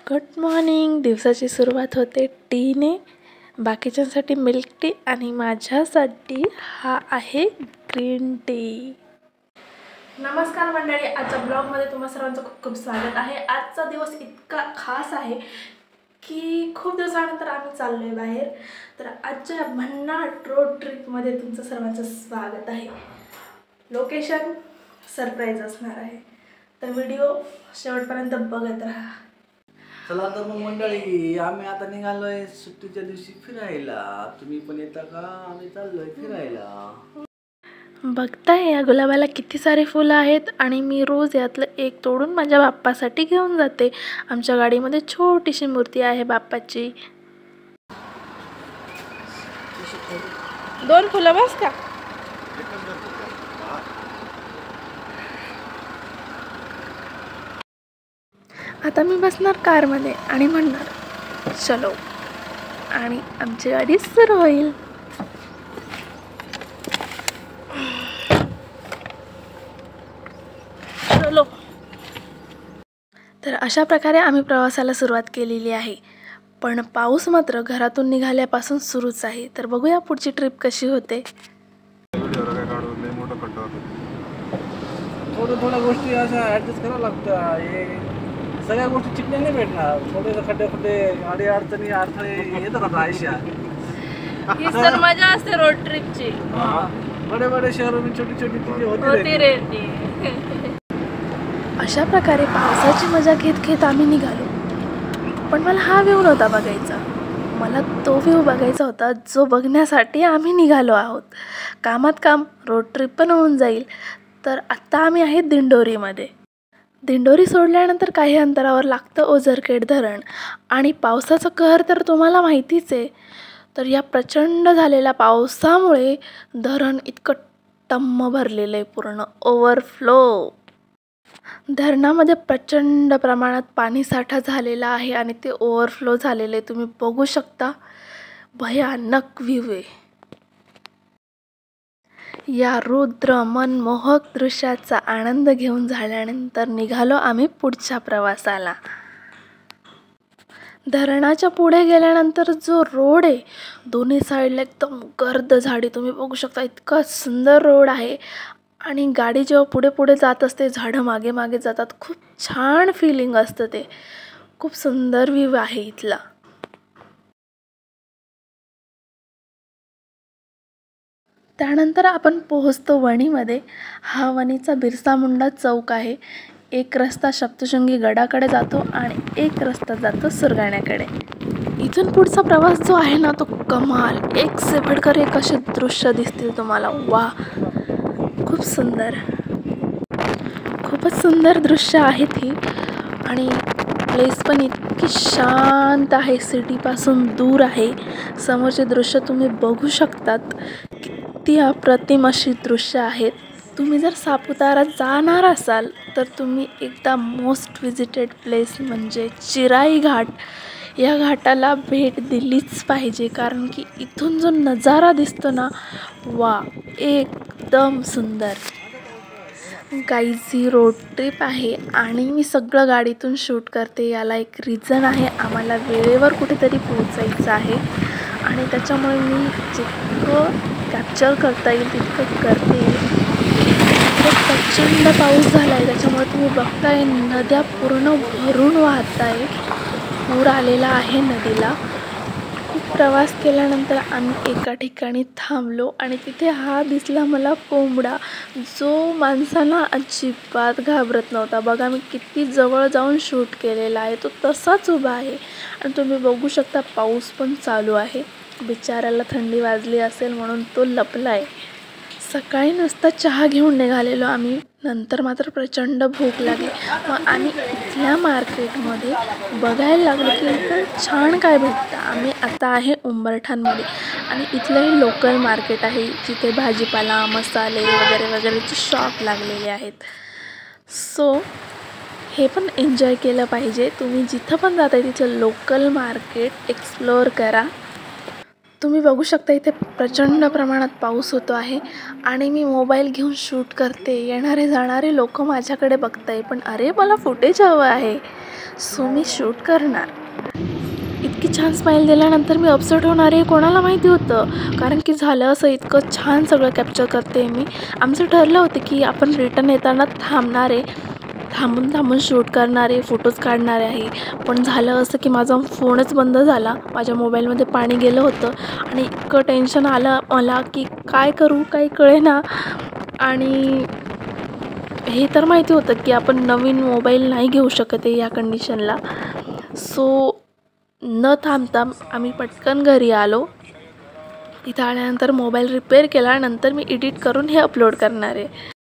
Good morning. दिवसाची सुरुवात होते टीने. बाकीच्यांसाठी मिल्क टी आणि माझ्यासाठी हा आहे ग्रीन टी. नमस्कार मंडळी, आजच्या ब्लॉगमध्ये तुम्हा सर्वांचं खूप खूप स्वागत आहे. आजचा दिवस इतका खास आहे की खूप दिवसानंतर आम्ही चाललो आहे बाहेर. तर आजच्या भन्नाट रोड ट्रिपमध्ये तुमचं सर्वांचं स्वागत आहे. लोकेशन सरप्राईज असणार आहे, तर व्हिडिओ शेवटपर्यंत बघत राहा. चला तर मग मंडळी, आम्ही आता निघालोय सुट्टीच्या दिवशी फिरायला. तुम्ही पण येता का? आम्ही चाललोय फिरायला. बघताय या गुलाबाला किती सारे फुलं आहेत आणि मी रोज यातलं एक तोडून माझ्या बाप्पासाठी घेऊन जाते. आमच्या गाडीमध्ये छोटीशी मूर्ती आहे बाप्पाची. 2 फुलं बस का? आता मी बसणार कारमध्ये आणि म्हणणार चलो, आणि आमची गाडी सुरू होईल. चलो. तर अशा प्रकारे आम्ही प्रवासाला सुरुवात केलेली आहे, पण पाऊस मात्र घरातून निघाल्यापासून सुरूच आहे. तर बघूया पुढची ट्रिप कशी होते. थोड्या गोष्टी अशा ॲडजस्ट करावं लागतं. हे सगळ्या गोष्टी चिकण्या नाही भेटणार. थोडे खड्डे अडी अडचणी अडथळे येतात आता आयुष्यात. ही तर मजा असते रोड ट्रिपची. बडे शहरों में छोटी चीजें होती रहती. अशा प्रकारे पावसाची मजा घेत घेत आम्ही निघालो. पण मला हा व्ह्यू नव्हता बघायचा, मला तो व्ह्यू बघायचा होता जो बघण्यासाठी आम्ही निघालो आहोत. कामात काम, रोड ट्रिप पण होऊन जाईल. तर आत्ता आम्ही आहे दिंडोरीमध्ये. दिंडोरी सोडल्यानंतर काही अंतरावर लागतं ओझरखेड धरण, आणि पावसाचं कहर तर तुम्हाला माहितीच आहे. तर या प्रचंड झालेल्या पावसामुळे धरण इतकं टम्म भरलेलं आहे, पूर्ण ओव्हरफ्लो. धरणामध्ये प्रचंड प्रमाणात पाणीसाठा झालेला आहे आणि ते ओव्हरफ्लो झालेले तुम्ही बघू शकता. भयानक व्ह्यू आहे. या रुद्र मनमोहक दृश्याचा आनंद घेऊन झाल्यानंतर निघालो आम्ही पुढच्या प्रवासाला. धरणाच्या पुढे गेल्यानंतर जो रोड आहे, दोन्ही साईडला एकदम गर्द झाडी तुम्ही बघू शकता. इतका सुंदर रोड आहे, आणि गाडी जेव्हा पुढे पुढे जात असते, झाडं मागे मागे जातात. खूप छान फिलिंग असतं ते. खूप सुंदर व्ह्यू आहे इथला. त्यानंतर आपण पोहोचतो वणीमध्ये. हा वणीचा बिरसा मुंडा चौक आहे. एक रस्ता सप्तशृंगी गडाकडे जातो आणि एक रस्ता जातो सुरगाण्याकडे. इथून पुढचा प्रवास जो आहे ना, तो कमाल, एक से बढ़कर एक असे दृश्य दिसतील तुम्हाला. वा, खूप सुंदर, खूपच सुंदर दृश्य आहेत ही. आणि प्लेस पण इतकी शांत आहे, सिटीपासून दूर आहे. समोरचे दृश्य तुम्ही बघू शकतात, किती अप्रतिम अशी दृश्य आहेत. तुम्ही जर सापुतारा जाणार असाल तर तुम्ही एकदा मोस्ट विजिटेड प्लेस म्हणजे चिराई घाट, या घाटाला भेट दिलीच पाहिजे. कारण की इथून जो नजारा दिसतो ना, वा, एकदम सुंदर. गाईज, ही रोड ट्रिप आहे आणि मी सगळं गाडीतून शूट करते. याला एक रिझन आहे, आम्हाला वेळेवर कुठेतरी पोहोचायचं आहे आणि त्याच्यामुळे मी जितकं कॅप्चर करता येईल तितकं करते. प्रचंड पाऊस झाला आहे, त्याच्यामुळे तुम्ही बघताय नद्या पूर्ण भरून वाहत आहे. पूर आलेला आहे नदीला. खूप प्रवास केल्यानंतर आम्ही एका ठिकाणी थांबलो आणि तिथे हा दिसला मला कोंबडा, जो माणसाला अजिबात घाबरत नव्हता. बघा, मी किती जवळ जाऊन शूट केलेला आहे. तो तसाच उभा आहे आणि तुम्ही बघू शकता पाऊस पण चालू आहे. बिचाऱ्याला थंडी वाजली असेल म्हणून तो लपला आहे. सकाळी नुसता चहा घेऊन निघालेलो आम्ही, नंतर मात्र प्रचंड भूक लागली. मग आम्ही इथल्या मार्केटमध्ये बघायला लागलो की इथं छान काय भेटतं. आम्ही आता आहे उंबरठाणमध्ये आणि इथलं हे लोकल मार्केट आहे, जिथे भाजीपाला, मसाले वगैरे वगैरेचे शॉप लागलेले आहेत. सो हे पण एन्जॉय केलं पाहिजे. तुम्ही जिथं पण जाताय तिथलं लोकल मार्केट एक्सप्लोअर करा. तुम्ही बघू शकता इथे प्रचंड प्रमाणात पाऊस होतो आहे आणि मी मोबाईल घेऊन शूट करते. येणारे जाणारे लोक माझ्याकडे बघताय, पण अरे मला फुटेज हवं आहे. सो मी शूट करणार. इतकी छान स्माईल दिल्यानंतर मी अपसेट होणार आहे कोणाला माहिती होतं. कारण की झालं असं, इतकं छान सगळं कॅप्चर करते मी. आमचं ठरलं होतं की आपण रिटर्न येताना थांबणार आहे, थांबून शूट करणार आहे, फोटोज काढणार आहे. पण झालं असं की माझा फोनच बंद झाला, माझ्या मोबाईलमध्ये पाणी गेलं होतं आणि इतकं टेन्शन आलं मला की काय करू काही कळेना. आणि हे तर माहिती होतं की आपण नवीन मोबाईल नाही घेऊ शकत आहे या कंडिशनला. सो न थांबता आम्ही पटकन घरी आलो. इथं आल्यानंतर मोबाईल रिपेअर केला, नंतर मी एडिट करून हे अपलोड करणार आहे.